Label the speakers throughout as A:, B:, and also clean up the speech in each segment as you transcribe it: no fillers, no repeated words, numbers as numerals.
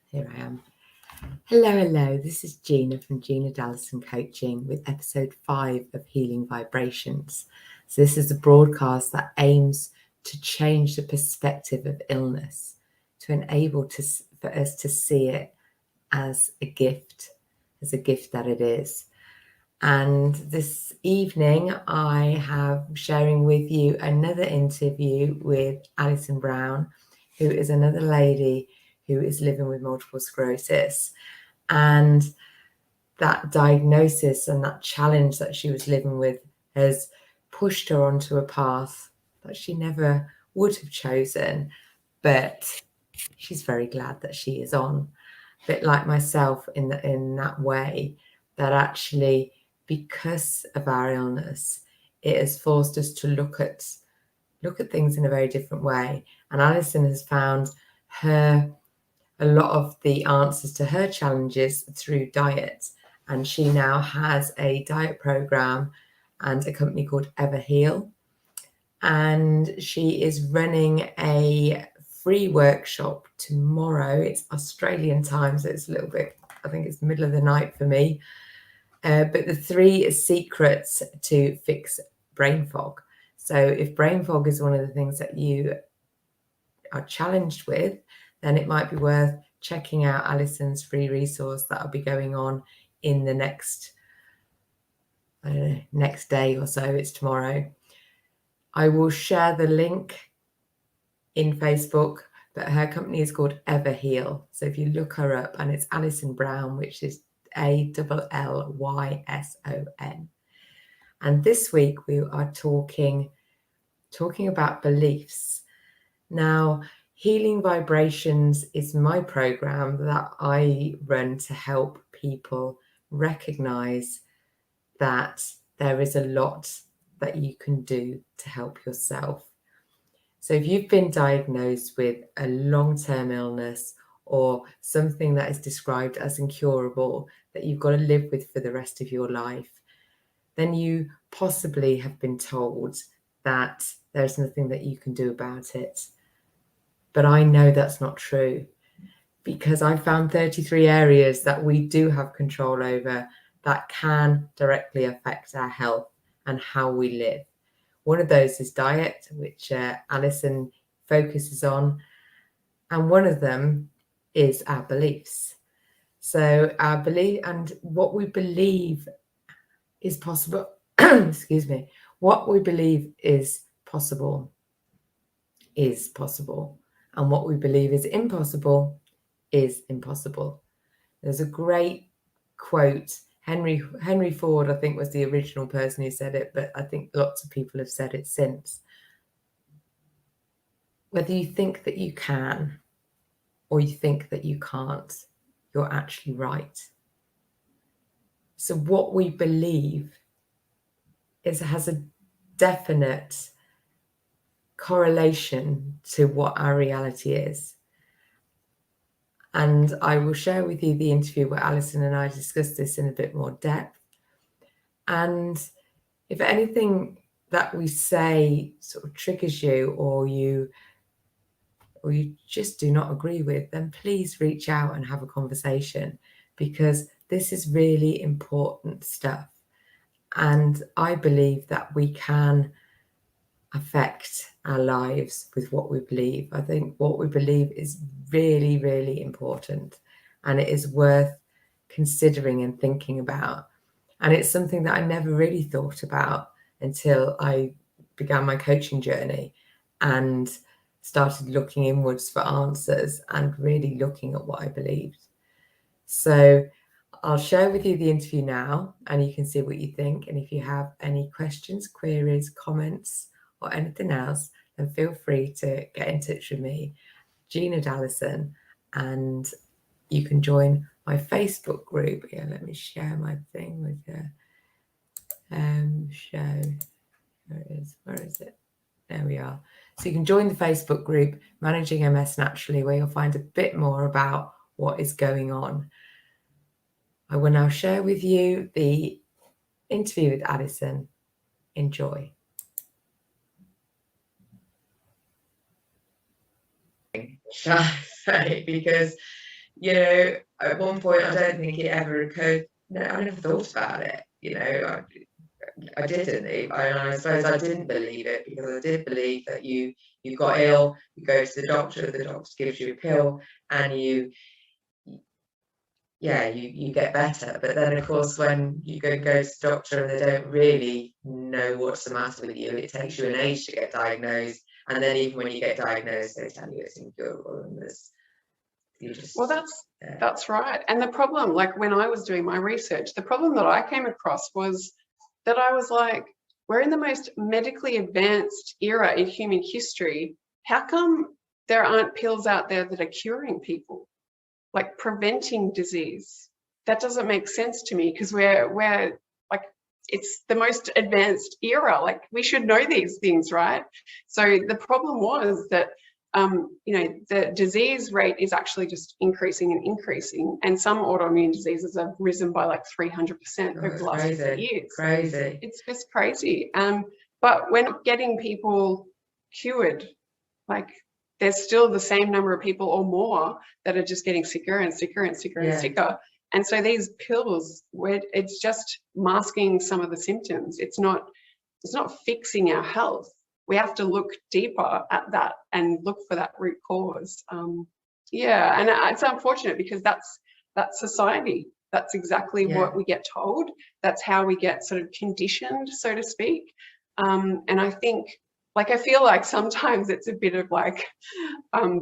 A: Here I am. Hello. This is Gina from Allyson Coaching with episode 5 of Healing Vibrations. So this is a broadcast that aims to change the perspective of illness, to enable for us to see it as a gift that it is. And this evening, I have sharing with you another interview with Allyson Brown, who is another lady who is living with multiple sclerosis. And that diagnosis and that challenge that she was living with has pushed her onto a path that she never would have chosen. But she's very glad that she is on. A bit like myself in that way, that actually, because of our illness, it has forced us to look at things in a very different way. And Allyson has found a lot of the answers to her challenges through diet. And she now has a diet program and a company called Everheal. And she is running a free workshop tomorrow. It's Australian time, so it's a little bit, I think it's the middle of the night for me. But the 3 secrets to fix brain fog. So if brain fog is one of the things that you are challenged with, then it might be worth checking out Allyson's free resource that'll be going on in the next day or so. It's tomorrow. I will share the link in Facebook, but her company is called Everheal. So if you look her up, and it's Allyson Brown, which is ALLYSON. And this week we are talking about beliefs. Now, Healing Vibrations is my program that I run to help people recognize that there is a lot that you can do to help yourself. So if you've been diagnosed with a long-term illness or something that is described as incurable, that you've got to live with for the rest of your life, then you possibly have been told that there's nothing that you can do about it. But I know that's not true, because I found 33 areas that we do have control over that can directly affect our health and how we live. One of those is diet, which Allyson focuses on. And one of them is our beliefs. So our belief and what we believe is possible, excuse me, what we believe is possible. And what we believe is impossible is impossible. There's a great quote. Henry Ford, I think, was the original person who said it, but I think lots of people have said it since. Whether you think that you can or you think that you can't, you're actually right. So what we believe has a definite correlation to what our reality is. And I will share with you the interview where Allyson and I discussed this in a bit more depth. And if anything that we say sort of triggers you, or you just do not agree with, then please reach out and have a conversation, because this is really important stuff. And I believe that we can affect our lives with what we believe. I think what we believe is really, really important, and it is worth considering and thinking about. And it's something that I never really thought about until I began my coaching journey and started looking inwards for answers and really looking at what I believed. So I'll share with you the interview now, and you can see what you think. And if you have any questions, queries, comments, or anything else, then feel free to get in touch with me, Gina Allyson, and you can join my Facebook group. Yeah, let me share my thing with you. Where is it? There we are. So you can join the Facebook group, Managing MS Naturally, where you'll find a bit more about what is going on. I will now share with you the interview with Allyson. Enjoy. Because you know, at one point, I don't think it ever occurred. No, I never thought about it. You know, I didn't. I suppose I didn't believe it because I did believe that you got ill, you go to the doctor gives you a pill, and you get better. But then, of course, when you go to the doctor and they don't really know what's the matter with you, it takes you an age to get diagnosed. And then even when you get diagnosed, they tell you it's incurable and there's you just.
B: Well, that's right. And the problem, like when I was doing my research, the problem that I came across was that I was like, we're in the most medically advanced era in human history. How come there aren't pills out there that are curing people, like preventing disease? That doesn't make sense to me, because we're like, it's the most advanced era. Like, we should know these things, right? So the problem was that you know, the disease rate is actually just increasing and increasing, and some autoimmune diseases have risen by like 300% over the last 50 years.
A: Crazy.
B: It's just crazy. But we're not getting people cured. Like, there's still the same number of people or more that are just getting sicker and sicker and sicker and sicker. And so these pills, it's just masking some of the symptoms. It's not fixing our health. We have to look deeper at that and look for that root cause. Yeah, and it's unfortunate because that's society. That's exactly what we get told. That's how we get sort of conditioned, so to speak. And I think, like, I feel like sometimes it's a bit of like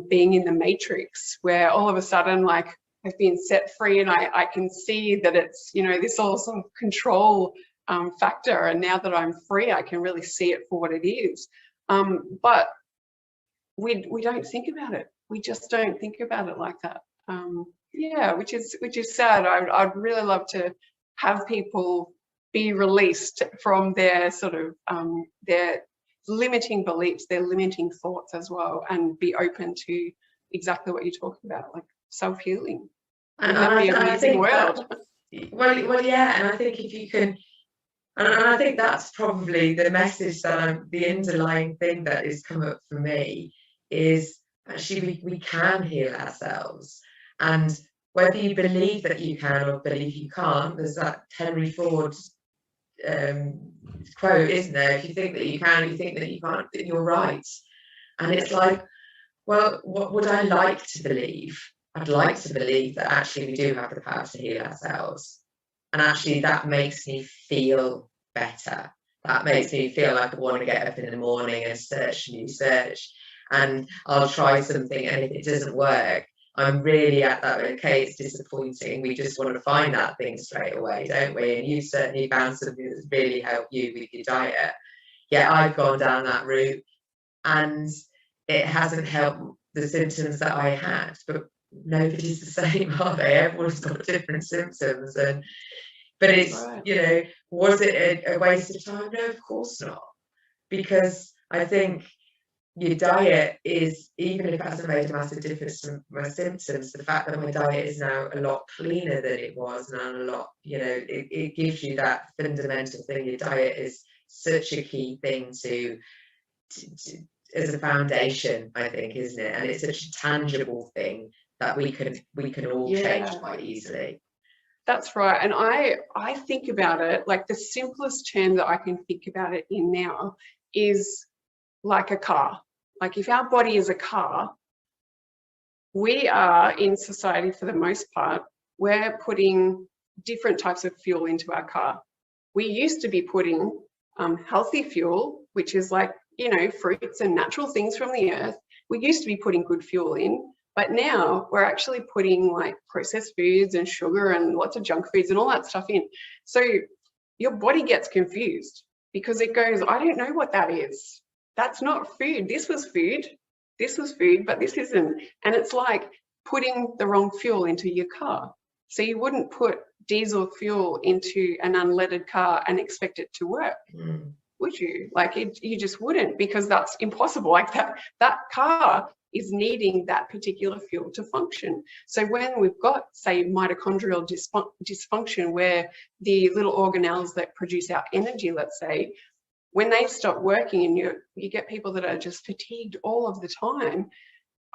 B: being in the Matrix, where all of a sudden, like, I've been set free and I can see that it's, you know, this all sort of control factor, and now that I'm free, I can really see it for what it is. But we don't think about it. We just don't think about it like that. Yeah, which is sad. I'd really love to have people be released from their sort of their limiting beliefs, their limiting thoughts as well, and be open to exactly what you're talking about, like self-healing.
A: And I think world. Well, yeah, and I think if you can. And I think that's probably the message that the underlying thing that has come up for me is actually we can heal ourselves. And whether you believe that you can or believe you can't, there's that Henry Ford quote, isn't there? If you think that you can, you think that you can't, that you're right. And it's like, well, what would I like to believe? I'd like to believe that actually we do have the power to heal ourselves. And actually that makes me feel better. That makes me feel like I want to get up in the morning and search and research. And I'll try something, and if it doesn't work, I'm really at that, okay, it's disappointing. We just want to find that thing straight away, don't we? And you certainly found something that's really helped you with your diet. Yeah, I've gone down that route and it hasn't helped the symptoms that I had, but nobody's the same, are they? Everyone's got different symptoms. But it's, you know, was it a waste of time? No, of course not. Because I think your diet is, even if it hasn't made a massive difference to my symptoms, the fact that my diet is now a lot cleaner than it was, and a lot, you know, it gives you that fundamental thing. Your diet is such a key thing to as a foundation, I think, isn't it? And it's such a tangible thing that we can all change quite easily.
B: That's right. And I think about it, like, the simplest term that I can think about it in now is like a car. Like, if our body is a car, we are in society, for the most part, we're putting different types of fuel into our car. We used to be putting healthy fuel, which is like, you know, fruits and natural things from the earth. We used to be putting good fuel in. But now we're actually putting like processed foods and sugar and lots of junk foods and all that stuff in. So your body gets confused because it goes, I don't know what that is. That's not food. This was food. This was food, but this isn't. And it's like putting the wrong fuel into your car. So you wouldn't put diesel fuel into an unleaded car and expect it to work. Would you? Like, you just wouldn't, because that's impossible. Like, that car is needing that particular fuel to function. So when we've got, say, mitochondrial dysfunction, where the little organelles that produce our energy, let's say, when they stop working, and you get people that are just fatigued all of the time,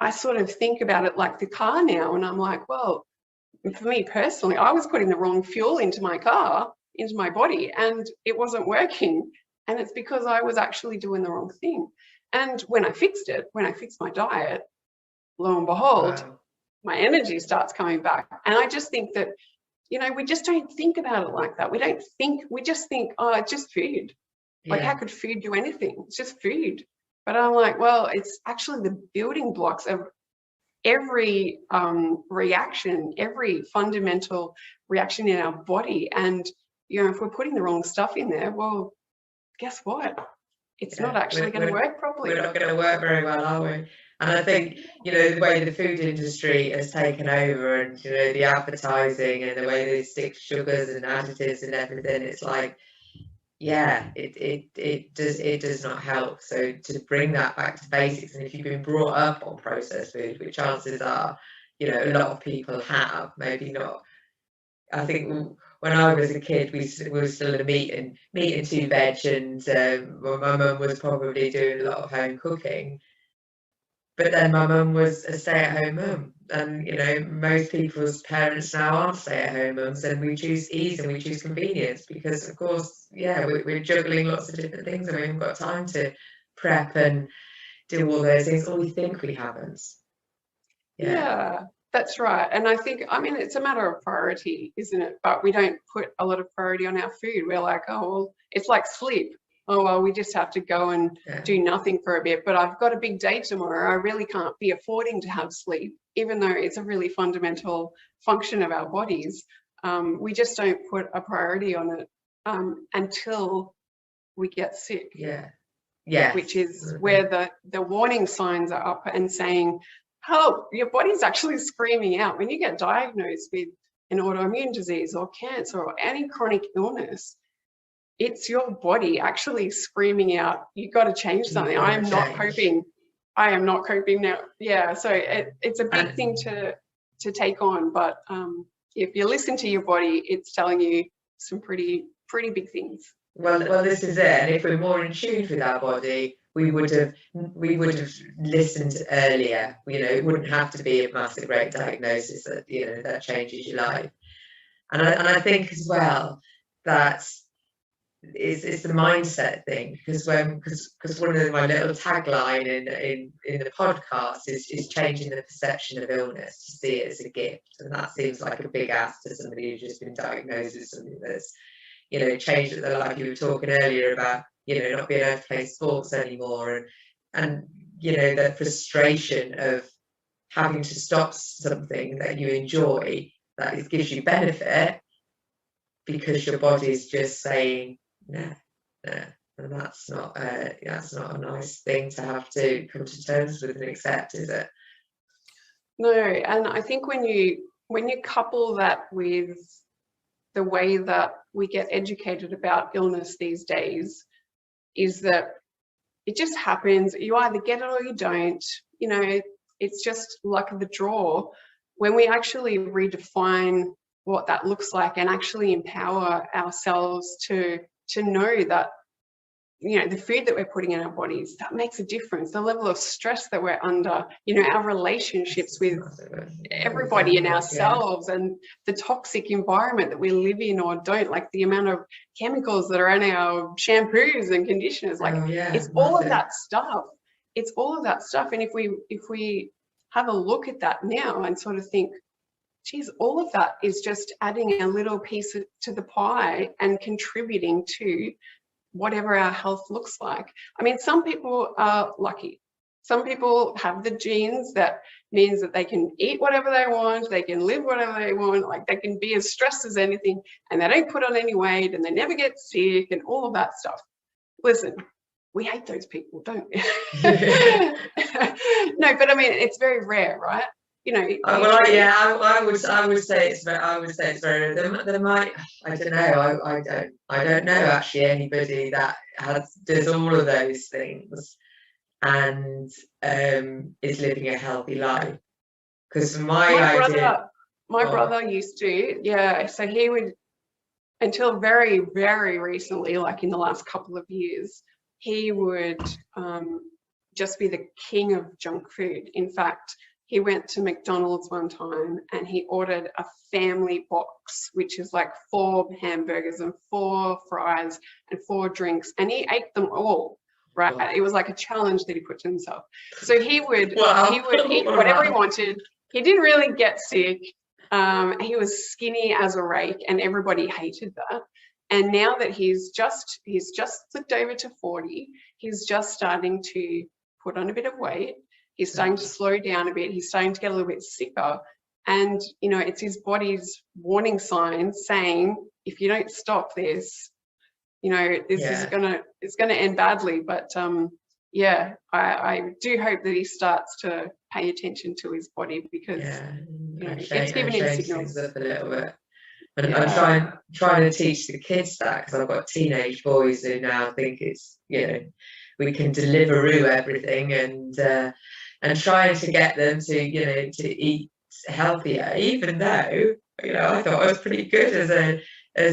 B: I sort of think about it like the car now, and I'm like, well, for me personally, I was putting the wrong fuel into my car, into my body, and it wasn't working. And it's because I was actually doing the wrong thing. And when I fixed it, when I fixed my diet, lo and behold,
A: Wow.
B: my energy starts coming back. And I just think that, we just don't think about it like that. We just think, oh, it's just food. Like, how could food do anything? It's just food. But I'm like, well, it's actually the building blocks of every reaction, every fundamental reaction in our body. And, if we're putting the wrong stuff in there, well, guess what? It's not actually going to work properly.
A: We're not going to work very well, are we? And I think, the way the food industry has taken over, and, the advertising and the way they stick sugars and additives and everything, it's like, it does not help. So to bring that back to basics, and if you've been brought up on processed food, which chances are, a lot of people have, maybe not. I think when I was a kid, we were still in a meat and two veg, and my mum was probably doing a lot of home cooking. But then my mum was a stay-at-home mum, and most people's parents now aren't stay-at-home mums, and we choose ease and we choose convenience because, of course, we're juggling lots of different things, and we haven't got time to prep and do all those things, or we think we haven't.
B: Yeah, that's right. And I think, it's a matter of priority, isn't it? But we don't put a lot of priority on our food. We're like, oh, well, it's like sleep. Oh, well, we just have to go and do nothing for a bit. But I've got a big day tomorrow. I really can't be affording to have sleep, even though it's a really fundamental function of our bodies. We just don't put a priority on it until we get sick.
A: Yeah.
B: Which is where the warning signs are up and saying, help, your body's actually screaming out. When you get diagnosed with an autoimmune disease or cancer or any chronic illness, it's your body actually screaming out, you've got to change something. I am not coping now. Yeah, so it's a big thing to take on. But if you listen to your body, it's telling you some pretty big things.
A: Well, this is it. And if we're more in tune with our body, we would have listened earlier. It wouldn't have to be a massive great diagnosis that changes your life. And I think as well that it's the mindset thing, because one of my little tagline in the podcast is changing the perception of illness to see it as a gift, and that seems like a big ask to somebody who's just been diagnosed with something that's changed their life. You were talking earlier about not being able to play sports anymore, and the frustration of having to stop something that you enjoy that it gives you benefit because your body's just saying no, and that's not a nice thing to have to come to terms with and accept, is it?
B: No, and I think when you couple that with the way that we get educated about illness these days, is that it just happens. You either get it or you don't. It's just luck of the draw. When we actually redefine what that looks like and actually empower ourselves to know that, the food that we're putting in our bodies, that makes a difference. The level of stress that we're under, our relationships with everybody and ourselves, and the toxic environment that we live in or don't, like the amount of chemicals that are in our shampoos and conditioners, it's all of that stuff. It's all of that stuff. And if we have a look at that now and sort of think, geez, all of that is just adding a little piece to the pie and contributing to whatever our health looks like. Some people are lucky. Some people have the genes that means that they can eat whatever they want, they can live whatever they want, like they can be as stressed as anything, and they don't put on any weight, and they never get sick, and all of that stuff. Listen, we hate those people, don't we? No, but it's very rare, right?
A: I would say it's very. There might, I don't know. I don't know actually anybody that does all of those things and is living a healthy life. Because my
B: brother used to, so he would, until very, very recently, like in the last couple of years, he would just be the king of junk food. In fact, he went to McDonald's one time and he ordered a family box, which is like 4 hamburgers and 4 fries and 4 drinks, and he ate them all. Right, wow. It was like a challenge that he put to himself. So he would eat whatever he wanted. He didn't really get sick. He was skinny as a rake, and everybody hated that. And now that he's just flipped over to 40, he's just starting to put on a bit of weight. He's starting to slow down a bit. He's starting to get a little bit sicker. And, you know, it's his body's warning signs saying, if you don't stop this, you know, this is it's gonna end badly. But yeah, I do hope that he starts to pay attention to his body, because you know, it's giving him signals
C: up a little bit. And I'm trying to teach the kids that, because I've got teenage boys who now think it's, you know, we can Deliveroo everything, and trying to get them to, you know, to eat healthier, even though, you know, I thought I was pretty good as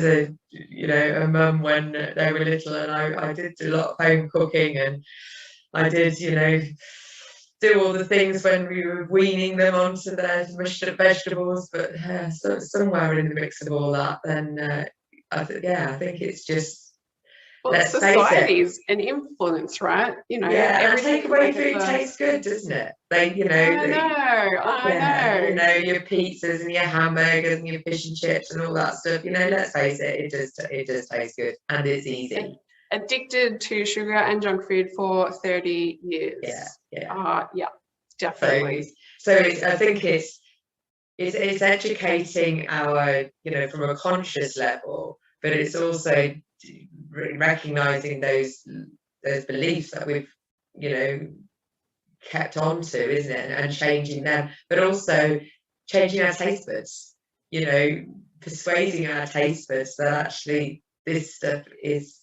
C: a you know, a mum when they were little, and I did do a lot of home cooking, and I did, you know, do all the things when we were weaning them onto their mushed up vegetables. But so somewhere in the mix of all that, then I think it's just, let's
B: society's an influence, right? You know,
C: everything. Takeaway food tastes good, doesn't it? They, you know,
B: I know.
C: You know, your pizzas and your hamburgers and your fish and chips and all that stuff. You know, let's face it, it does taste good, and it's easy.
B: Addicted to sugar and junk food for 30 years. Yeah, definitely.
C: So I think it's educating our, you know, from a conscious level, but it's also recognizing those beliefs that we've, you know, kept on to, isn't it, and changing them, but also changing our taste buds, you know, persuading our taste buds that actually this stuff is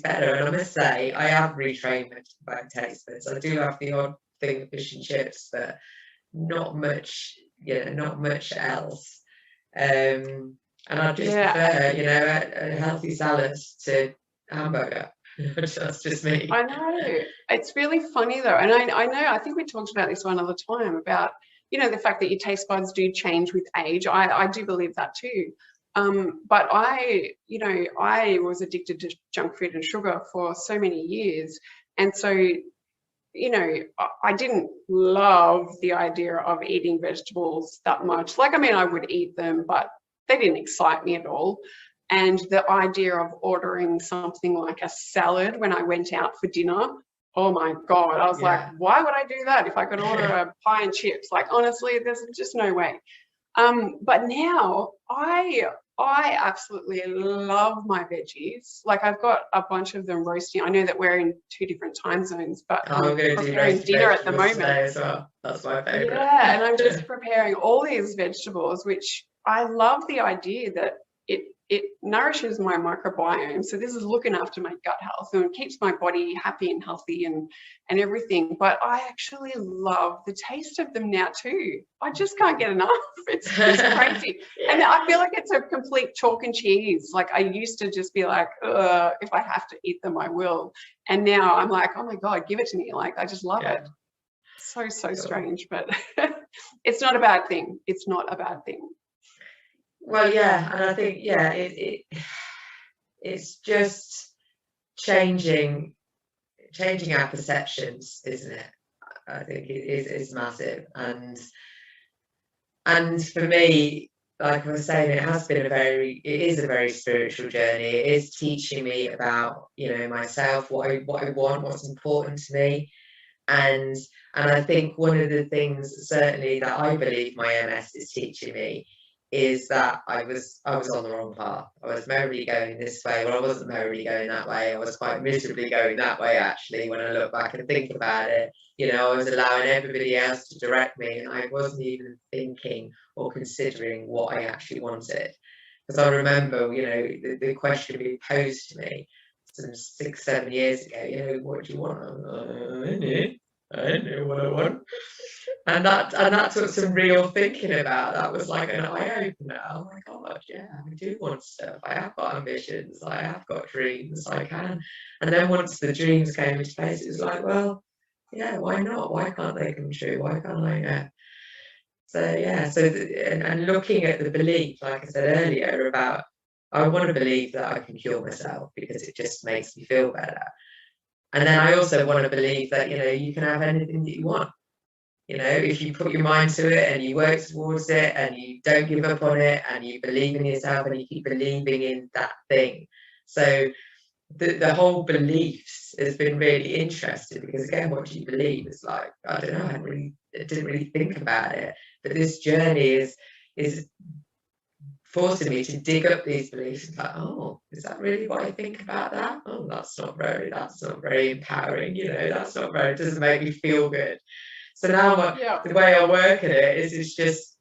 C: better. And I must say, I have retrained my taste buds. I do have the odd thing of fish and chips, but not much, you know, not much else. And I just prefer, you know, a healthy salad to hamburger. That's just me.
B: I know. It's really funny though. And I know, I think we talked about this one other time about, you know, the fact that your taste buds do change with age. I do believe that too. But I was addicted to junk food and sugar for so many years. And so, you know, I didn't love the idea of eating vegetables that much. Like, I mean, I would eat them, but they didn't excite me at all. And the idea of ordering something like a salad when I went out for dinner, oh my God, I was like, why would I do that if I could order a pie and chips? Like, honestly, there's just no way. But now I absolutely love my veggies. Like, I've got a bunch of them roasting. I know that we're in 2 different time zones, but
C: I'm
B: preparing dinner at the moment
C: as well. That's my favorite.
B: Yeah, and I'm just preparing all these vegetables, which I love the idea that it nourishes my microbiome. So this is looking after my gut health and it keeps my body happy and healthy and everything. But I actually love the taste of them now too. I just can't get enough. It's crazy. And I feel like it's a complete chalk and cheese. Like, I used to just be like, if I have to eat them, I will. And now I'm like, oh my God, give it to me. Like, I just love it. So strange, but it's not a bad thing. It's not a bad thing.
C: Well, yeah, and I think it's just changing our perceptions, isn't it? I think it's massive, and for me, like I was saying, it is a very spiritual journey. It is teaching me about, you know, myself, what I want, what's important to me, and I think one of the things certainly that I believe my MS is teaching me is that I was on the wrong path. I was merrily going this way, or I wasn't merrily going that way. I was quite miserably going that way, actually, when I look back and think about it. You know, I was allowing everybody else to direct me, and I wasn't even thinking or considering what I actually wanted. Because I remember, you know, the question being posed to me some 6-7 years ago, you know, what do you want? I don't know what I want. And that took some real thinking about. That was like an eye-opener. Oh my God, yeah, I do want stuff. I have got ambitions. I have got dreams. I can. And then once the dreams came into place, it was like, well, yeah, why not? Why can't they come true? Why can't I? So yeah, and looking at the belief, like I said earlier, about I want to believe that I can cure myself because it just makes me feel better. And then I also want to believe that, you can have anything that you want. If you put your mind to it and you work towards it and you don't give up on it and you believe in yourself and you keep believing in that thing. So the whole beliefs has been really interesting because, again, what do you believe? It's like, I don't know, I didn't really think about it. But this journey is forcing me to dig up these beliefs. It's like, oh, is that really what I think about that? Oh, that's not very empowering, that's not very, it doesn't make me feel good. So now the way I work at it is it's just,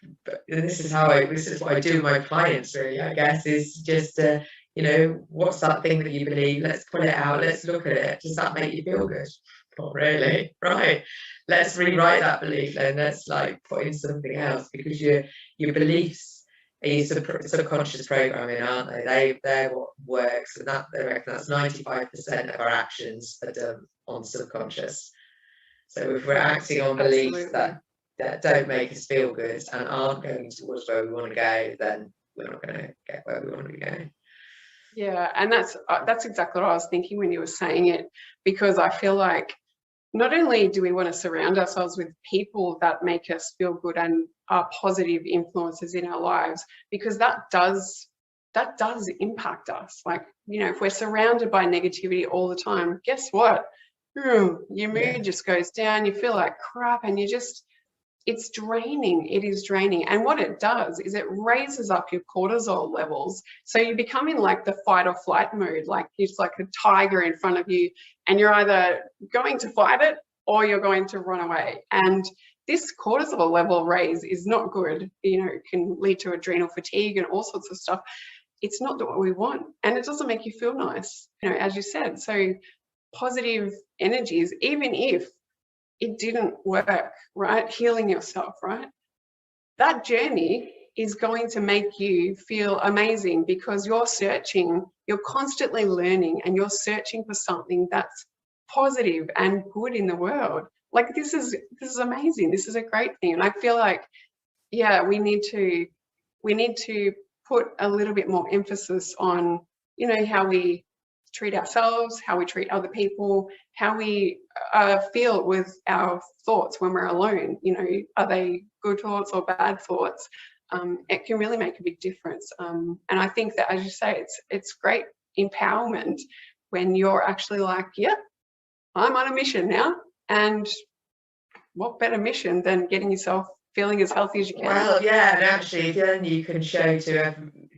C: and this is what I do with my clients really, I guess, is just, what's that thing that you believe? Let's pull it out, let's look at it. Does that make you feel good? Not really, right? Let's rewrite that belief and let's put in something else, because your beliefs are your subconscious programming, aren't they? They're what works, and that they reckon that's 95% of our actions are done on subconscious. So if we're acting on beliefs that don't make us feel good and aren't going towards where we want to go, then we're not going to get where we want to be going.
B: Yeah, and that's exactly what I was thinking when you were saying it, because I feel like not only do we want to surround ourselves with people that make us feel good and are positive influences in our lives, because that does impact us. If we're surrounded by negativity all the time, guess what? Your mood just goes down, you feel like crap, and it's draining. It is draining. And what it does is it raises up your cortisol levels. So you become in the fight or flight mood, like it's like a tiger in front of you, and you're either going to fight it or you're going to run away. And this cortisol level raise is not good. It can lead to adrenal fatigue and all sorts of stuff. It's not what we want. And it doesn't make you feel nice, as you said. So positive energies, even if it didn't work, right? Healing yourself, right? That journey is going to make you feel amazing because you're constantly learning, and you're searching for something that's positive and good in the world. This is amazing. This is a great thing. And I feel like, yeah, we need to put a little bit more emphasis on, how we treat ourselves, how we treat other people, how we feel with our thoughts when we're alone. Are they good thoughts or bad thoughts? It can really make a big difference. And I think that, as you say, it's great empowerment when you're actually like, yeah, I'm on a mission now. And what better mission than getting yourself feeling as healthy as you can?
C: Well, yeah, and actually, then you can show to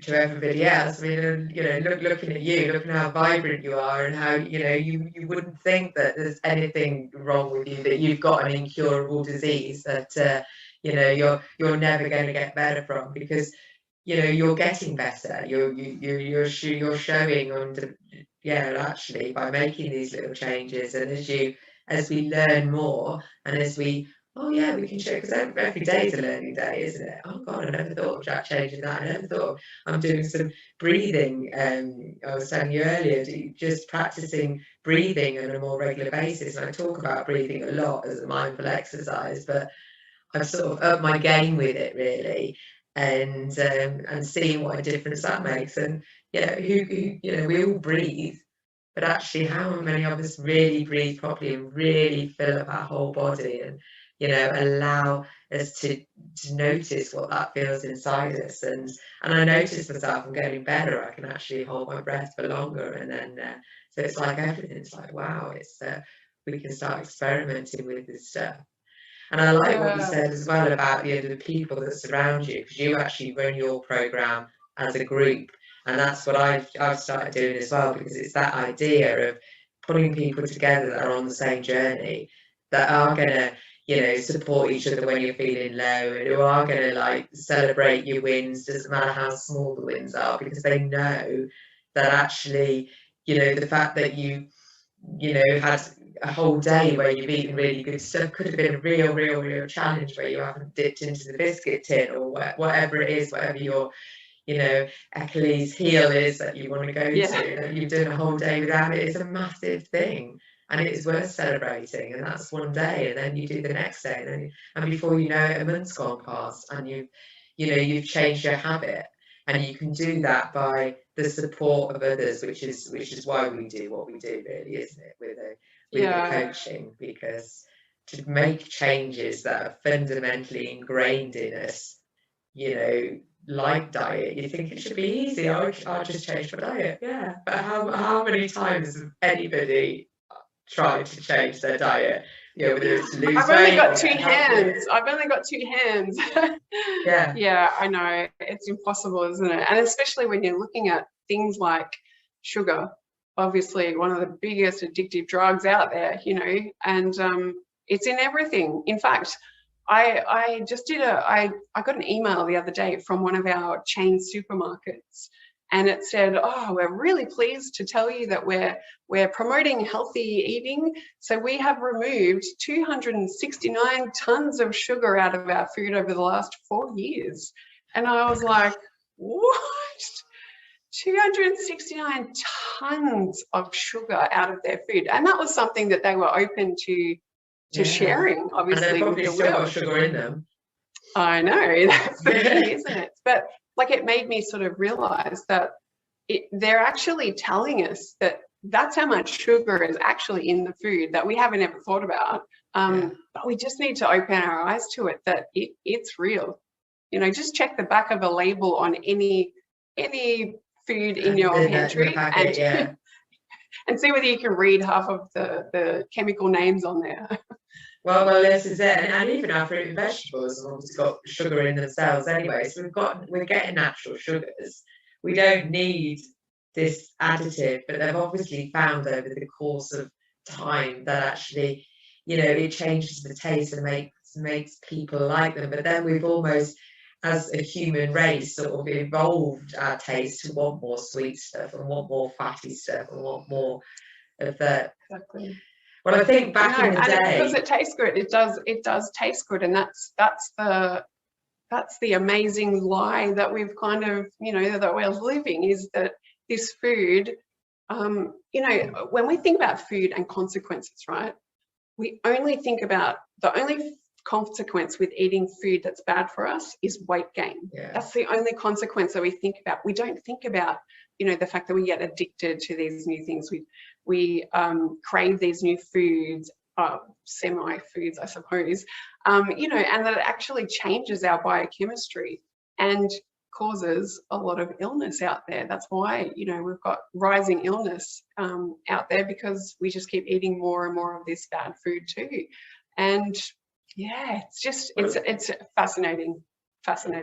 C: everybody else. I mean, looking at you, looking how vibrant you are, and how you wouldn't think that there's anything wrong with you, that you've got an incurable disease that you're never going to get better from, because you're getting better. You're showing under, actually, by making these little changes, and as we learn more, and as we we can show, because every day is a learning day, isn't it? Oh God, I never thought of changing that. I never thought I'm doing some breathing. I was telling you earlier, just practicing breathing on a more regular basis. And I talk about breathing a lot as a mindful exercise, but I've sort of upped my game with it really, and seeing what a difference that makes. And we all breathe, but actually, how many of us really breathe properly and really fill up our whole body, and allow us to notice what that feels inside us. And I notice myself, I'm getting better. I can actually hold my breath for longer, and then so it's like everything's like, wow, it's we can start experimenting with this stuff. And I like what you said as well about the people that surround you, because you actually run your program as a group, and that's what I've started doing as well, because it's that idea of putting people together that are on the same journey, that are going to support each other when you're feeling low, and who are going to celebrate your wins, doesn't matter how small the wins are, because they know that actually the fact that you had a whole day where you've eaten really good stuff could have been a real challenge, where you haven't dipped into the biscuit tin, or whatever it is, whatever your Achilles heel is that you want to go to, that you've done a whole day without it, is a massive thing. and it is worth celebrating, and that's one day, and then you do the next day, and before you know it, a month's gone past, and you've changed your habit. And you can do that by the support of others, which is why we do what we do, really, isn't it, with the coaching, because to make changes that are fundamentally ingrained in us, like diet, you think it should be easy. I'll just change my diet. Yeah, but how many times has anybody tried to change their diet? Whether it's to lose weight.
B: I've only got two hands. I've only got two hands.
C: Yeah.
B: Yeah, I know. It's impossible, isn't it? And especially when you're looking at things like sugar, obviously one of the biggest addictive drugs out there, and it's in everything. In fact, I just did I got an email the other day from one of our chain supermarkets, and it said, "Oh, we're really pleased to tell you that we're promoting healthy eating. So we have removed 269 tons of sugar out of our food over the last 4 years." And I was like, "What? 269 tons of sugar out of their food?" And that was something that they were open to sharing, obviously.
C: And they've probably still got sugar in them.
B: I know, that's the thing, isn't it? But it made me sort of realize that they're actually telling us that that's how much sugar is actually in the food that we haven't ever thought about. But we just need to open our eyes to it, that it's real. Just check the back of a label on any food in your pantry,
C: packet,
B: and see whether you can read half of the chemical names on there.
C: Well, this is it, and even our fruit and vegetables have obviously got sugar in themselves anyway. So we're getting natural sugars. We don't need this additive, but they've obviously found over the course of time that actually, it changes the taste and makes people like them. But then we've almost, as a human race, sort of evolved our taste to want more sweet stuff and want more fatty stuff and want more of that.
B: Exactly.
C: Well, I think back in the day,
B: because it tastes good, it does taste good, and that's the amazing lie that we've kind of, that we're living, is that this food, when we think about food and consequences, right? We only think about the only consequence with eating food that's bad for us is weight gain.
C: Yeah.
B: That's the only consequence that we think about. We don't think about, the fact that we get addicted to these new things. We crave these new foods, semi-foods, I suppose, and that it actually changes our biochemistry and causes a lot of illness out there. That's why, we've got rising illness out there, because we just keep eating more and more of this bad food too. And yeah, it's fascinating.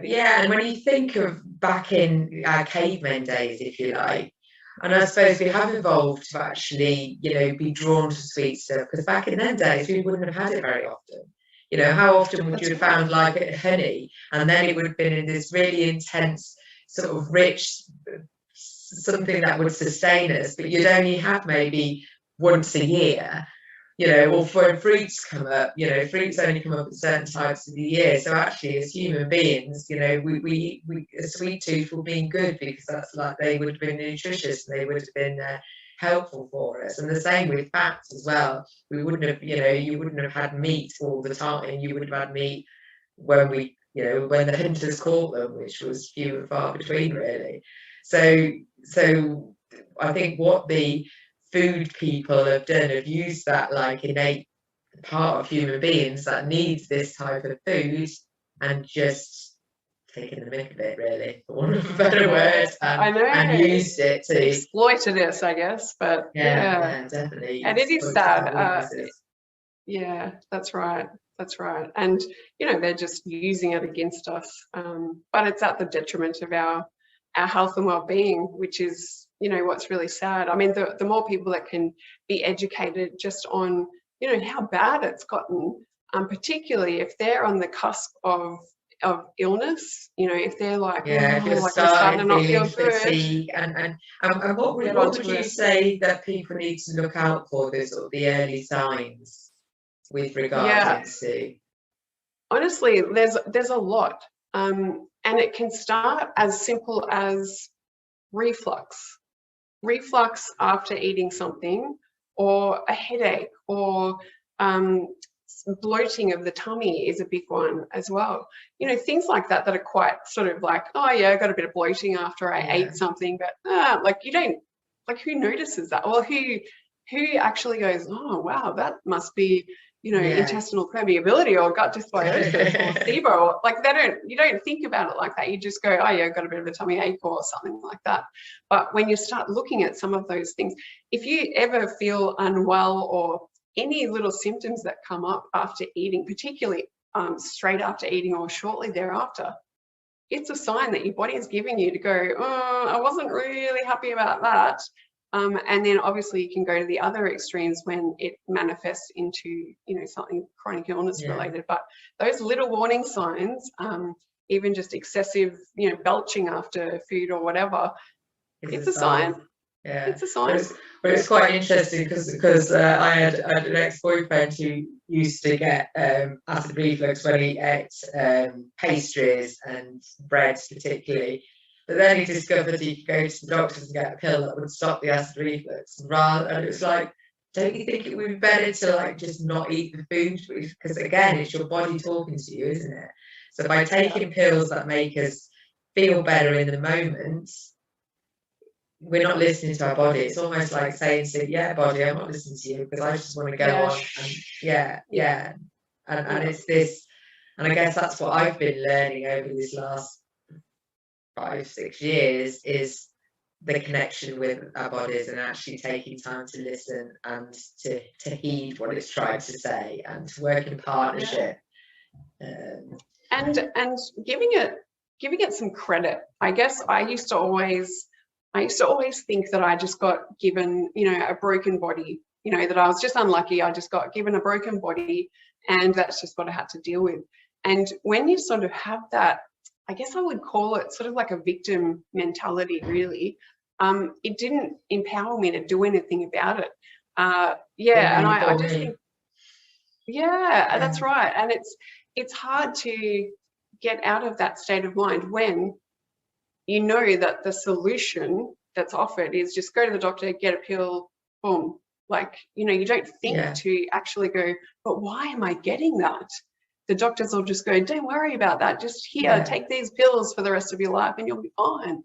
C: Yeah, and when you think of back in our cavemen days, if you like, and I suppose we have evolved to actually, be drawn to sweet stuff, because back in them days we wouldn't have had it very often. How often would you have found like honey, and then it would have been in this really intense, sort of rich, something that would sustain us, but you'd only have maybe once a year. Or when fruits come up, fruits only come up at certain times of the year. So actually, as human beings, we a sweet tooth will be good, because that's like, they would have been nutritious and they would have been helpful for us. And the same with fats as well. We wouldn't have, you wouldn't have had meat all the time. You would have had meat when when the hunters caught them, which was few and far between, really. So I think what the food people have done, have used that like innate part of human beings that needs this type of food, and just taken the mick of it, really, for want of a better word, and used it to
B: exploited us, I guess. But
C: yeah, definitely.
B: And it is sad. Yeah, that's right. And they're just using it against us, but it's at the detriment of our health and well-being, which is what's really sad. I mean, the more people that can be educated just on how bad it's gotten, particularly if they're on the cusp of illness, if they're like,
C: if you're starting to not feel fatigue, and what would you say that people need to look out for, the early signs with regards to?
B: Honestly, there's a lot, and it can start as simple as reflux after eating something, or a headache, or bloating of the tummy is a big one as well. You know, things like that that are quite sort of like, oh yeah, I got a bit of bloating after I ate something, but like you don't, like who notices that? Well, who actually goes, oh wow, that must be, you know, intestinal permeability or gut dysbiosis or SIBO, or like you don't think about it like that. You just go, oh yeah, got a bit of a tummy ache or something like that. But when you start looking at some of those things, if you ever feel unwell or any little symptoms that come up after eating, particularly straight after eating or shortly thereafter, it's a sign that your body is giving you to go, oh, I wasn't really happy about that. And then obviously you can go to the other extremes when it manifests into, you know, something chronic illness related. But those little warning signs, even just excessive, you know, belching after food or whatever, it's a sign.
C: Yeah,
B: it's a sign.
C: But it's quite interesting because I had an ex-boyfriend who used to get acid reflux when he ate pastries and breads particularly. But then he discovered he could go to the doctors and get a pill that would stop the acid reflux. And it was like, don't you think it would be better to like just not eat the food? Because again, it's your body talking to you, isn't it? So by taking pills that make us feel better in the moment, we're not listening to our body. It's almost like saying to, yeah, body, I'm not listening to you because I just want to go on. And it's this, and I guess that's what I've been learning over this last 5-6 years, is the connection with our bodies and actually taking time to listen and to heed what it's trying to say and to work in partnership.
B: And giving it some credit. I guess I used to always think that I just got given, you know, a broken body, you know, that I was just unlucky. I just got given a broken body and that's just what I had to deal with. And when you sort of have that, I guess I would call it sort of like a victim mentality, really. It didn't empower me to do anything about it. And I just think, that's right. And it's hard to get out of that state of mind when you know that the solution that's offered is just go to the doctor, get a pill, boom. Like, you know, you don't think to actually go, but why am I getting that? The doctors will just go, don't worry about that. Just here, take these pills for the rest of your life and you'll be fine.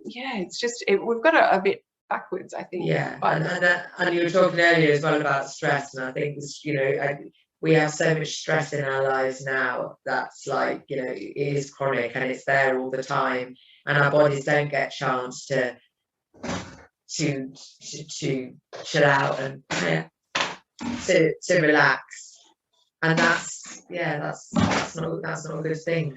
B: It's just, we've got a bit backwards, I think.
C: And you were talking earlier as well about stress, and I think this, you know, we have so much stress in our lives now that's like, you know, it is chronic and it's there all the time, and our bodies don't get a chance to chill out and to relax, and that's not a good thing,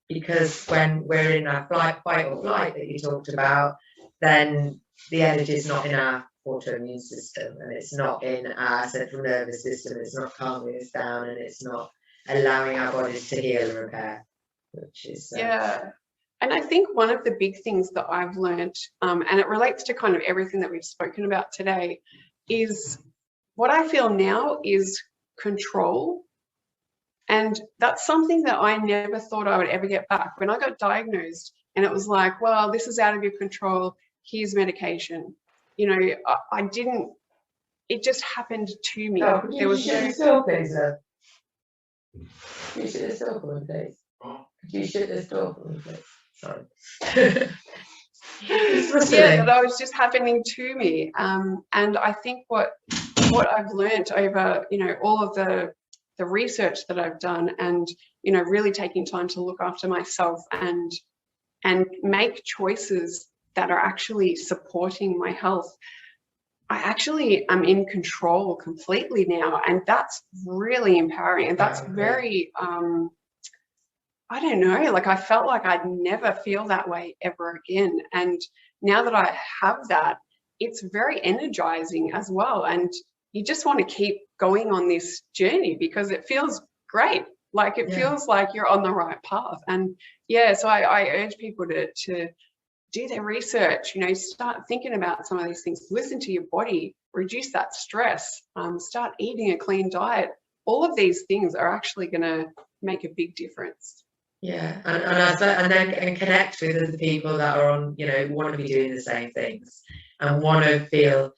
C: because when we're in our fight or flight that you talked about, then the energy is not in our autoimmune system and it's not in our central nervous system, it's not calming us down and it's not allowing our bodies to heal and repair, which is
B: and I think one of the big things that I've learned, and it relates to kind of everything that we've spoken about today, is what I feel now is control. And that's something that I never thought I would ever get back. When I got diagnosed and it was like, well, this is out of your control, here's medication. You know, I didn't, it just happened to me.
C: There was no still, please. You should have still for me, please. You should have still for me, please. Sorry.
B: That was just happening to me. And I think what I've learned over, you know, all of the research that I've done, and, you know, really taking time to look after myself and make choices that are actually supporting my health, I actually am in control completely now, and that's really empowering. And that's very, I don't know, like I felt like I'd never feel that way ever again. And now that I have that, it's very energizing as well. And you just want to keep going on this journey because it feels great. Like it feels like you're on the right path. And so I urge people to do their research, you know, start thinking about some of these things, listen to your body, reduce that stress, start eating a clean diet. All of these things are actually going to make a big difference.
C: And connect with other people that are on, you know, want to be doing the same things and want to feel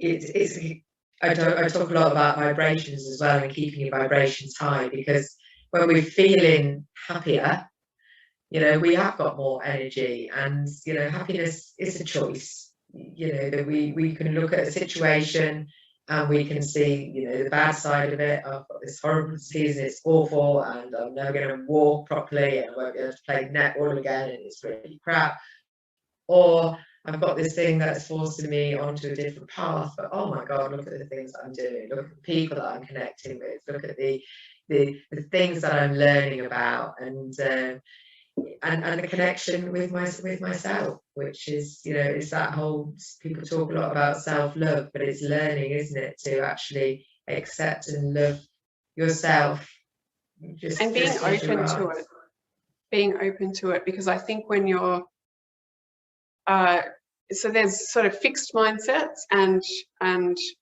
C: I talk a lot about vibrations as well, and keeping your vibrations high, because when we're feeling happier, you know, we have got more energy, and you know, happiness is a choice. You know, that we can look at a situation and we can see, you know, the bad side of it. I've got this horrible disease and it's awful, and I'm never going to walk properly, and I won't be able to play netball again, and it's really crap. Or I've got this thing that's forcing me onto a different path, but oh my God, look at the things that I'm doing, look at the people that I'm connecting with, look at the things that I'm learning about, and the connection with myself, which is, you know, it's that whole, people talk a lot about self-love, but it's learning, isn't it, to actually accept and love yourself,
B: and being open to it. Being open to it, because I think when you're so there's sort of fixed mindsets and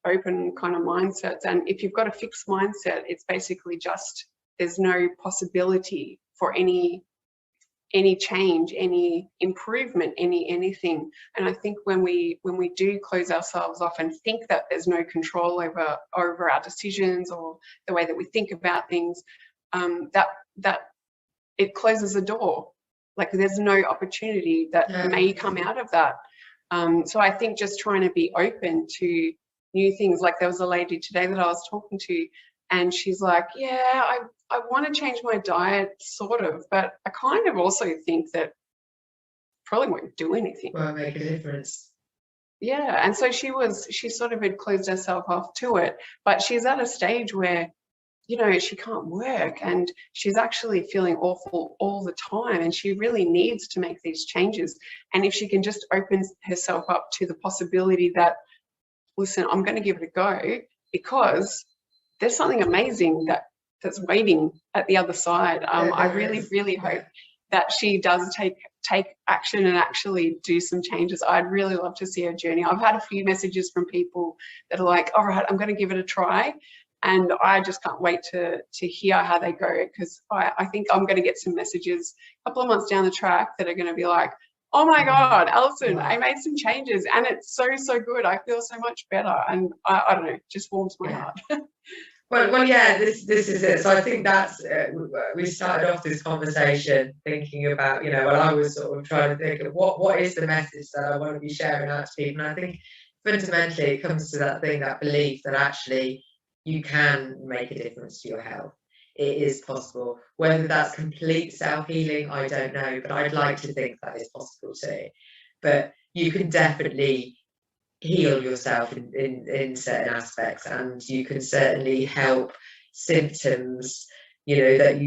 B: open kind of mindsets, and if you've got a fixed mindset, it's basically just, there's no possibility for any change, any improvement, anything. And I think when we do close ourselves off and think that there's no control over our decisions or the way that we think about things, that it closes the door. Like, there's no opportunity that may come out of that. So I think just trying to be open to new things. Like, there was a lady today that I was talking to, and she's like, yeah, I want to change my diet, sort of, but I kind of also think that probably won't do anything.
C: Won't make a difference.
B: Yeah, and so she sort of had closed herself off to it, but she's at a stage where, you know, she can't work and she's actually feeling awful all the time, and she really needs to make these changes. And if she can just open herself up to the possibility that, listen, I'm going to give it a go, because there's something amazing that's waiting at the other side. I really hope that she does take action and actually do some changes. I'd really love to see her journey. I've had a few messages from people that are like, all right, I'm going to give it a try. And I just can't wait to hear how they go, because I think I'm going to get some messages a couple of months down the track that are going to be like, oh my God, Allyson, I made some changes and it's so good. I feel so much better. And I don't know, it just warms my heart.
C: Well, yeah, this is it. So I think that's, we started off this conversation thinking about, you know, well, I was sort of trying to think of what is the message that I want to be sharing out to people. And I think fundamentally it comes to that thing, that belief that actually you can make a difference to your health. It is possible. Whether that's complete self-healing, I don't know, but I'd like to think that is possible too. But you can definitely heal yourself in certain aspects, and you can certainly help symptoms, you know, that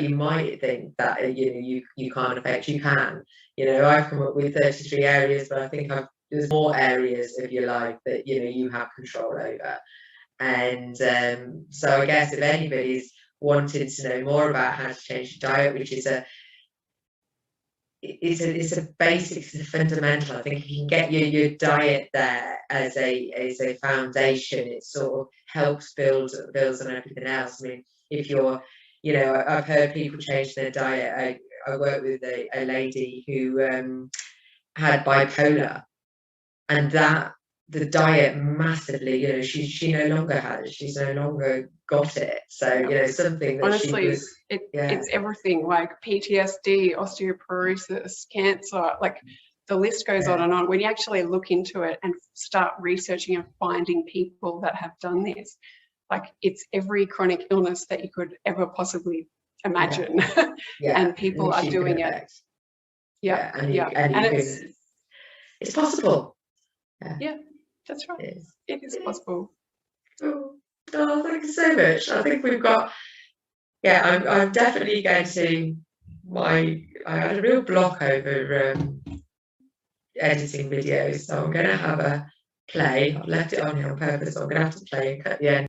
C: you might think that, you know, you can't affect. You can. You know, I've come up with 33 areas, but I think there's more areas of your life that, you know, you have control over. And so I guess if anybody's wanted to know more about how to change your diet, which is it's a basic, it's a fundamental. I think if you can get your diet there as a foundation, it sort of helps builds on everything else. I mean, if you're, you know, I've heard people change their diet. I worked with a lady who had bipolar, and that the diet massively, you know, she no longer had it, she's no longer got it. So, you know, something that
B: honestly,
C: she was,
B: it's everything, like PTSD, osteoporosis, cancer, like the list goes on and on. When you actually look into it and start researching and finding people that have done this, like, it's every chronic illness that you could ever possibly imagine. And people are doing it. And
C: it's possible.
B: Yeah, that's right. It is possible.
C: Oh, thank you so much. I think we've got, I'm definitely going to, I had a real block over editing videos, so I'm going to have a play. I've left it on here on purpose, so I'm going to have to play and cut the end.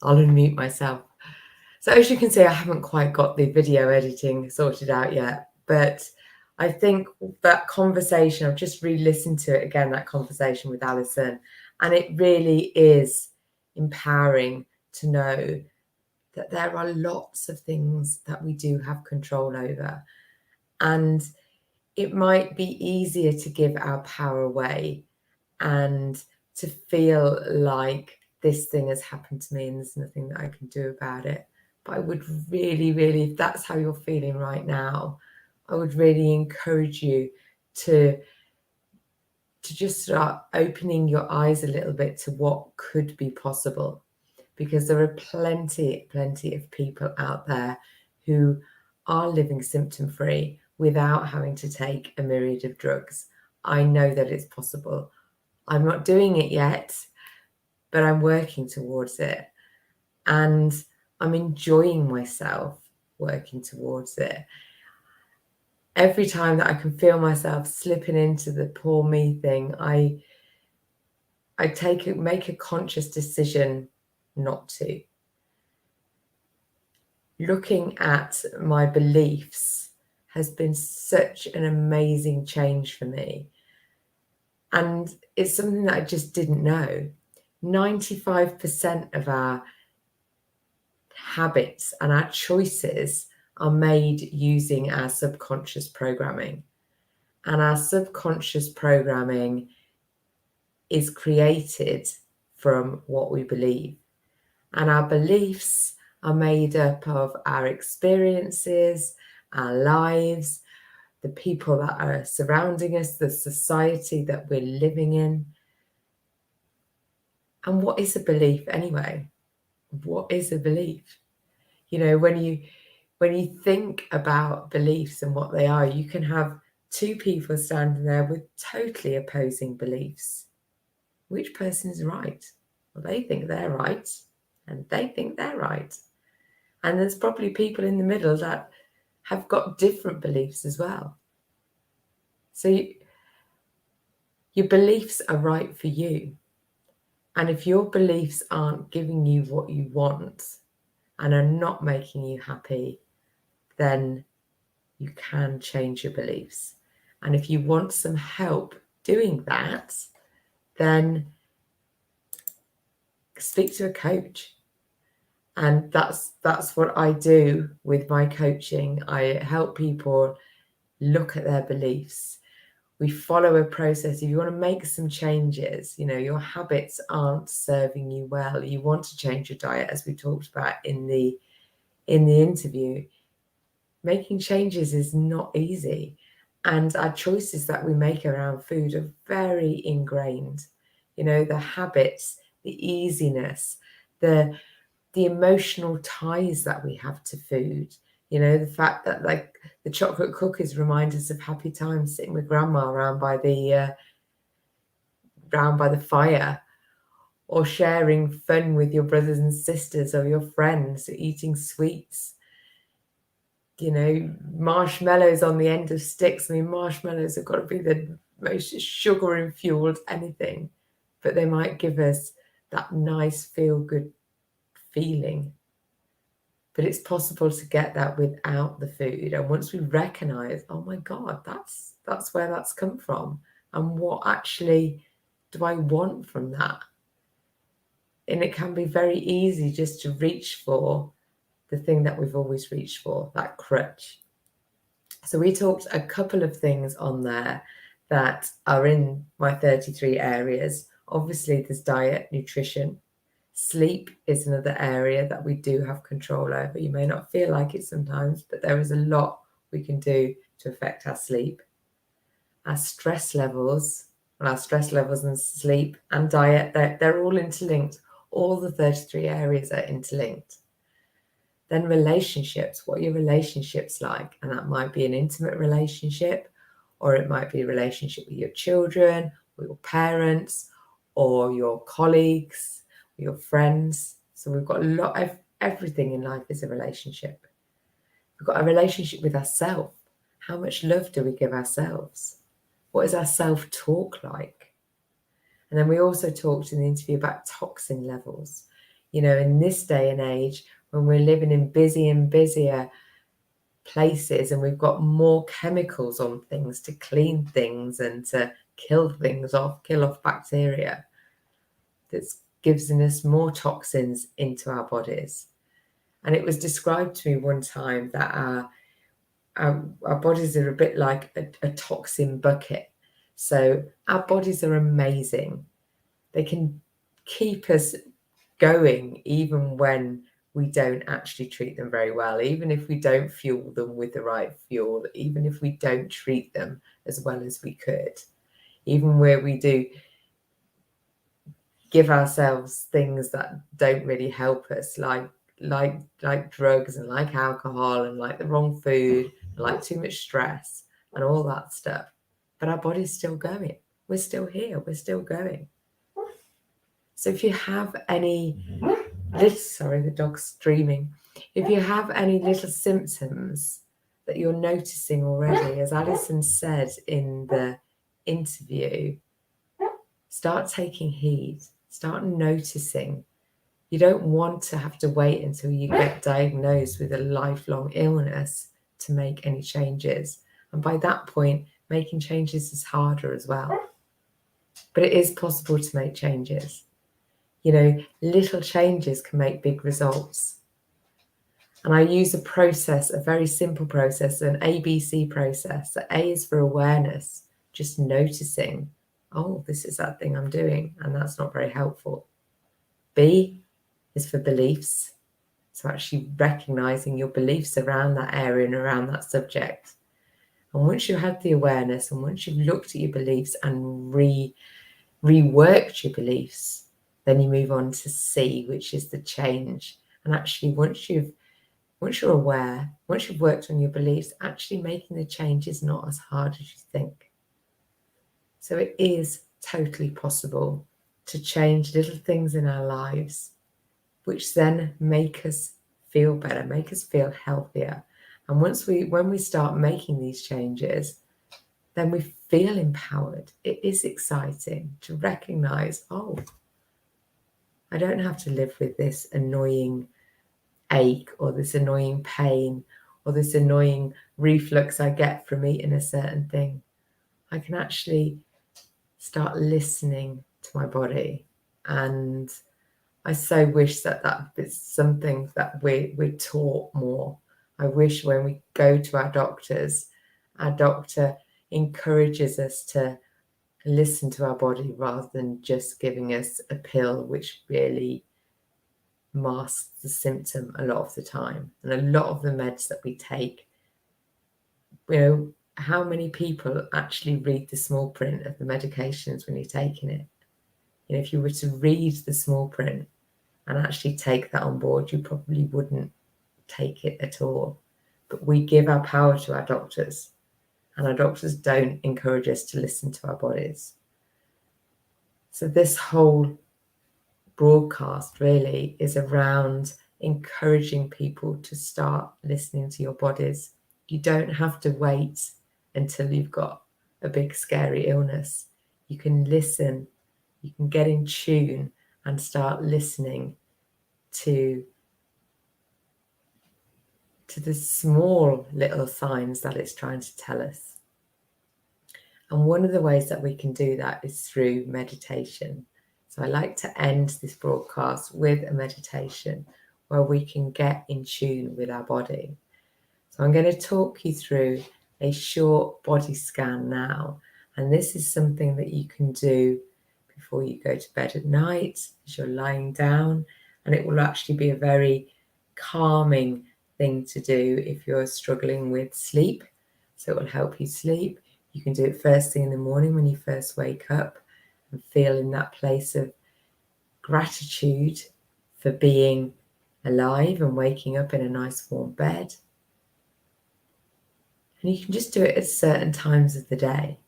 A: I'll unmute myself. So as you can see, I haven't quite got the video editing sorted out yet, but I think that conversation, I've just re-listened to it again, that conversation with Allyson, and it really is empowering to know that there are lots of things that we do have control over. And it might be easier to give our power away and to feel like this thing has happened to me and there's nothing that I can do about it. But I would really, really, if that's how you're feeling right now, I would really encourage you to just start opening your eyes a little bit to what could be possible, because there are plenty of people out there who are living symptom free without having to take a myriad of drugs. I know that it's possible. I'm not doing it yet, but I'm working towards it, and I'm enjoying myself working towards it. Every time that I can feel myself slipping into the poor me thing, I make a conscious decision not to. Looking at my beliefs has been such an amazing change for me. And it's something that I just didn't know. 95% of our habits and our choices are made using our subconscious programming. And our subconscious programming is created from what we believe. And our beliefs are made up of our experiences, our lives, the people that are surrounding us, the society that we're living in. And what is a belief anyway? What is a belief? You know, when you think about beliefs and what they are, you can have two people standing there with totally opposing beliefs. Which person is right? Well, they think they're right, and they think they're right. And there's probably people in the middle that have got different beliefs as well. So your beliefs are right for you. And if your beliefs aren't giving you what you want and are not making you happy, then you can change your beliefs. And if you want some help doing that, then speak to a coach. And that's what I do with my coaching. I help people look at their beliefs. We follow a process. If you want to make some changes, you know, your habits aren't serving you well, you want to change your diet, as we talked about in the interview. Making changes is not easy, and our choices that we make around food are very ingrained. You know, the habits, the easiness, the emotional ties that we have to food. You know, the fact that like the chocolate cookies remind us of happy times sitting with grandma around by the fire, or sharing fun with your brothers and sisters or your friends, eating sweets. You know, marshmallows on the end of sticks. I mean, marshmallows have got to be the most sugar fueled anything, but they might give us that nice feel good feeling. But it's possible to get that without the food. And once we recognize, oh my God, that's where that's come from. And what actually do I want from that? And it can be very easy just to reach for the thing that we've always reached for, that crutch. So we talked a couple of things on there that are in my 33 areas. Obviously, there's diet, nutrition. Sleep is another area that we do have control over. You may not feel like it sometimes, but there is a lot we can do to affect our sleep. Our stress levels, and sleep and diet, they're all interlinked. All the 33 areas are interlinked. Then relationships, what are your relationships like? And that might be an intimate relationship, or it might be a relationship with your children, or your parents, or your colleagues, or your friends. So we've got a lot of everything in life is a relationship. We've got a relationship with ourselves. How much love do we give ourselves? What is our self-talk like? And then we also talked in the interview about toxin levels. You know, in this day and age, when we're living in busy and busier places, and we've got more chemicals on things to clean things and to kill things off, kill off bacteria. That's giving us more toxins into our bodies. And it was described to me one time that our bodies are a bit like a toxin bucket. So our bodies are amazing. They can keep us going even when we don't actually treat them very well, even if we don't fuel them with the right fuel, even if we don't treat them as well as we could, even where we do give ourselves things that don't really help us, like drugs and like alcohol and like the wrong food, like too much stress and all that stuff. But our body's still going. We're still here. We're still going. So if you have any sorry, the dog's dreaming. If you have any little symptoms that you're noticing already, as Allyson said in the interview, start taking heed, start noticing. You don't want to have to wait until you get diagnosed with a lifelong illness to make any changes. And by that point, making changes is harder as well. But it is possible to make changes. You know, little changes can make big results. And I use a process, a very simple process, an ABC process. So A is for awareness, just noticing, oh, this is that thing I'm doing, and that's not very helpful. B is for beliefs. So actually recognizing your beliefs around that area and around that subject. And once you have the awareness and once you've looked at your beliefs and reworked your beliefs, then you move on to C, which is the change. And actually, once you're aware, once you've worked on your beliefs, actually making the change is not as hard as you think. So it is totally possible to change little things in our lives, which then make us feel better, make us feel healthier. And when we start making these changes, then we feel empowered. It is exciting to recognize, oh, I don't have to live with this annoying ache or this annoying pain or this annoying reflux I get from eating a certain thing. I can actually start listening to my body. And I so wish that is something that we're taught more. I wish when we go to our doctor encourages us to listen to our body rather than just giving us a pill, which really masks the symptom a lot of the time. And a lot of the meds that we take, you know, how many people actually read the small print of the medications when you're taking it? You know, if you were to read the small print and actually take that on board, you probably wouldn't take it at all. But we give our power to our doctors, and our doctors don't encourage us to listen to our bodies. So this whole broadcast really is around encouraging people to start listening to your bodies. You don't have to wait until you've got a big scary illness. You can listen, you can get in tune and start listening to the small little signs that it's trying to tell us. And one of the ways that we can do that is through meditation. So I like to end this broadcast with a meditation where we can get in tune with our body. So I'm going to talk you through a short body scan now. And this is something that you can do before you go to bed at night as you're lying down. And it will actually be a very calming thing to do if you're struggling with sleep. So it will help you sleep. You can do it first thing in the morning when you first wake up and feel in that place of gratitude for being alive and waking up in a nice warm bed. And you can just do it at certain times of the day.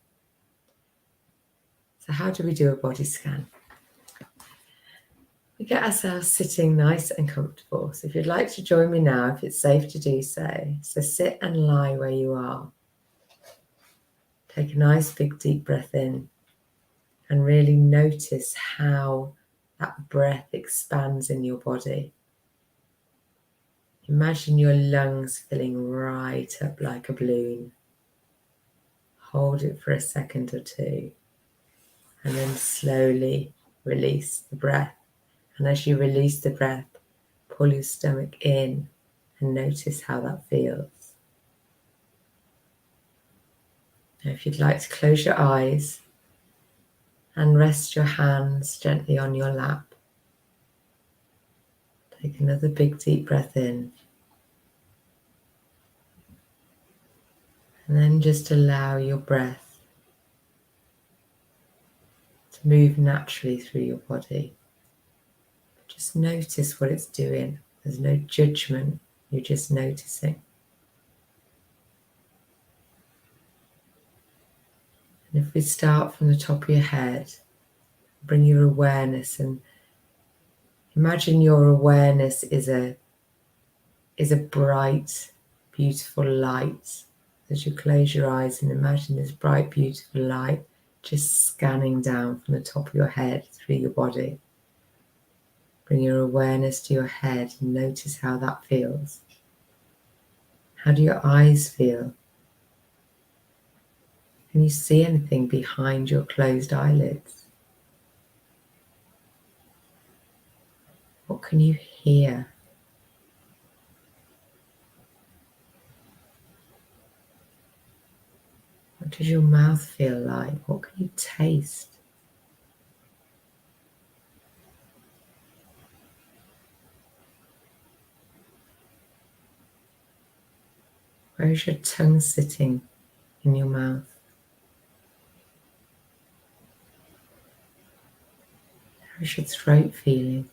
A: So how do we do a body scan? We get ourselves sitting nice and comfortable. So if you'd like to join me now, if it's safe to do so, sit and lie where you are. Take a nice big deep breath in and really notice how that breath expands in your body. Imagine your lungs filling right up like a balloon. Hold it for a second or two, and then slowly release the breath. And as you release the breath, pull your stomach in and notice how that feels. Now, if you'd like to close your eyes and rest your hands gently on your lap, take another big deep breath in. And then just allow your breath to move naturally through your body. Just notice what it's doing. There's no judgment, you're just noticing. And if we start from the top of your head, bring your awareness and imagine your awareness is a bright, beautiful light. As you close your eyes and imagine this bright, beautiful light just scanning down from the top of your head through your body. Bring your awareness to your head and notice how that feels. How do your eyes feel? Can you see anything behind your closed eyelids? What can you hear? What does your mouth feel like? What can you taste? Where is your tongue sitting in your mouth? How is your throat feeling?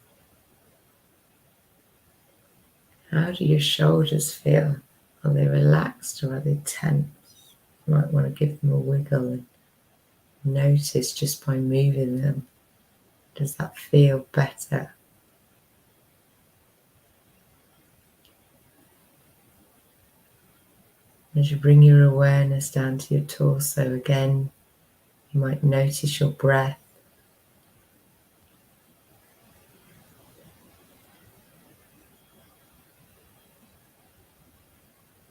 A: How do your shoulders feel? Are they relaxed or are they tense? You might want to give them a wiggle and notice just by moving them. Does that feel better? As you bring your awareness down to your torso again, you might notice your breath.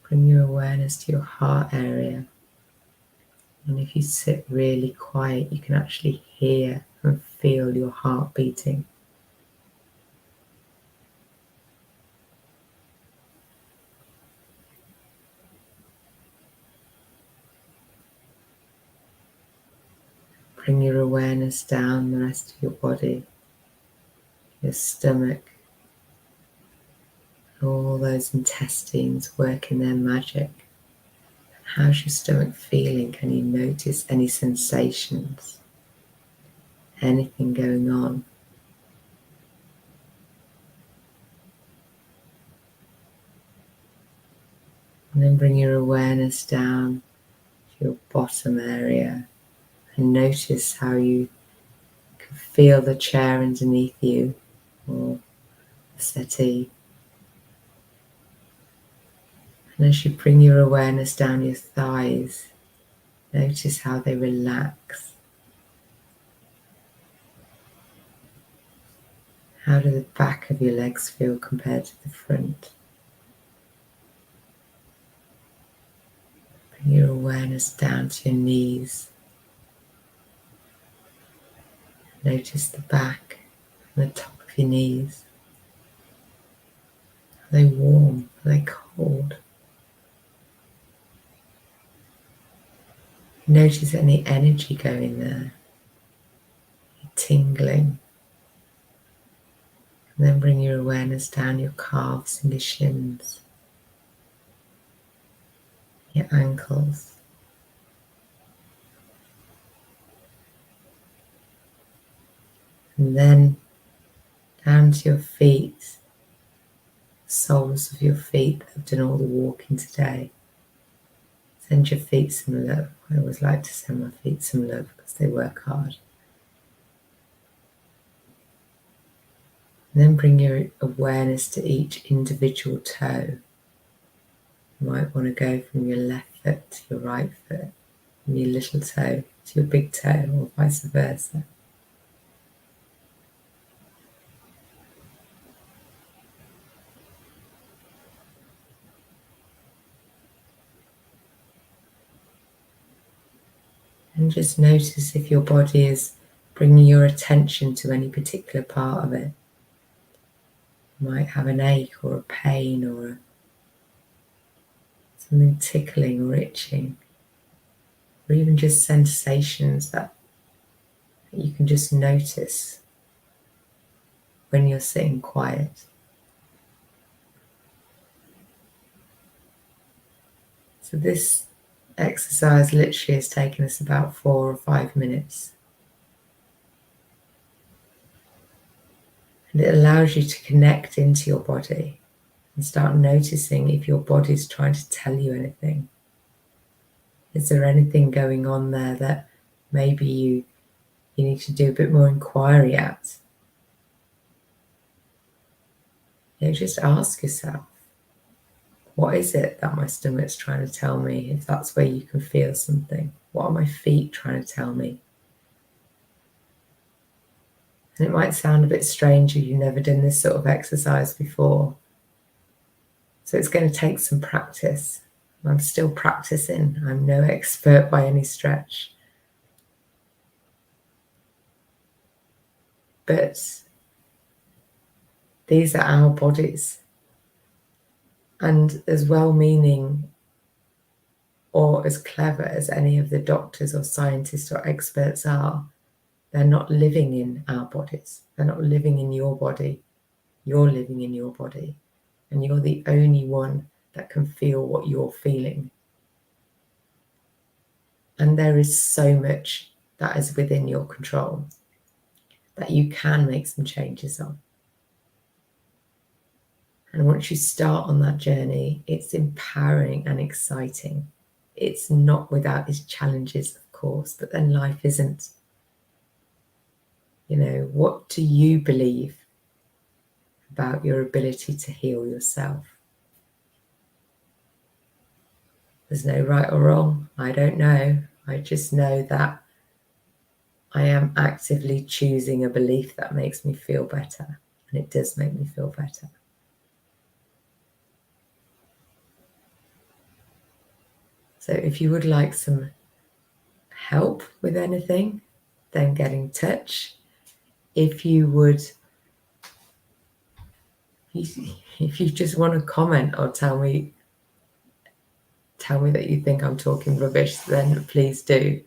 A: Bring your awareness to your heart area. And if you sit really quiet, you can actually hear and feel your heart beating. Bring your awareness down the rest of your body, your stomach, all those intestines working their magic. How's your stomach feeling? Can you notice any sensations? Anything going on? And then bring your awareness down to your bottom area and notice how you can feel the chair underneath you or the settee. And as you bring your awareness down your thighs, notice how they relax. How do the back of your legs feel compared to the front? Bring your awareness down to your knees. Notice the back and the top of your knees. Are they warm? Are they cold? Notice any energy going there. You're tingling. And then bring your awareness down your calves and your shins, your ankles. And then down to your feet, the soles of your feet that have done all the walking today. Send your feet some love. I always like to send my feet some love because they work hard. And then bring your awareness to each individual toe. You might want to go from your left foot to your right foot, from your little toe to your big toe, or vice versa. And just notice if your body is bringing your attention to any particular part of it. You might have an ache or a pain or something tickling or itching, or even just sensations that you can just notice when you're sitting quiet. So this exercise literally has taken us about 4 or 5 minutes. And it allows you to connect into your body and start noticing if your body's trying to tell you anything. Is there anything going on there that maybe you need to do a bit more inquiry at? Just ask yourself, what is it that my stomach's trying to tell me, if that's where you can feel something? What are my feet trying to tell me? And it might sound a bit strange if you've never done this sort of exercise before. So it's going to take some practice. I'm still practicing. I'm no expert by any stretch. But these are our bodies. And as well-meaning or as clever as any of the doctors or scientists or experts are, they're not living in our bodies. They're not living in your body. You're living in your body. And you're the only one that can feel what you're feeling. And there is so much that is within your control that you can make some changes on. And once you start on that journey, it's empowering and exciting. It's not without its challenges, of course, but then life isn't. What do you believe about your ability to heal yourself? There's no right or wrong. I don't know. I just know that I am actively choosing a belief that makes me feel better. And it does make me feel better. So if you would like some help with anything, then get in touch. If you just want to comment or tell me that you think I'm talking rubbish, then please do.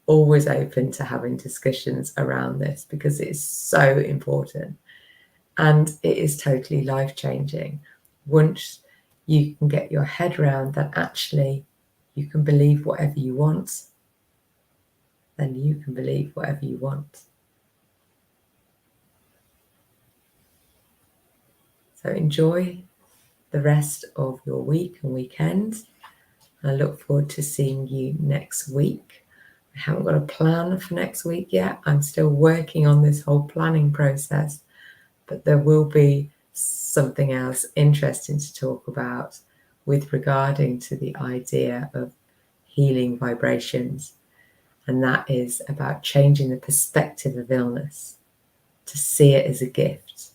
A: Always open to having discussions around this because it is so important and it is totally life-changing. Once you can get your head around that actually you can believe whatever you want, then you can believe whatever you want. So enjoy the rest of your week and weekend. I look forward to seeing you next week. I haven't got a plan for next week yet. I'm still working on this whole planning process, but there will be something else interesting to talk about with regarding to the idea of healing vibrations. And that is about changing the perspective of illness, to see it as a gift,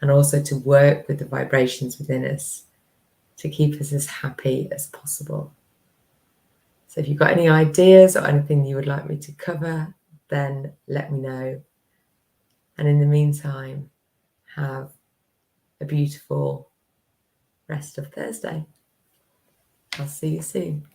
A: and also to work with the vibrations within us to keep us as happy as possible. So if you've got any ideas or anything you would like me to cover, then let me know. And in the meantime, have a beautiful rest of Thursday. I'll see you soon.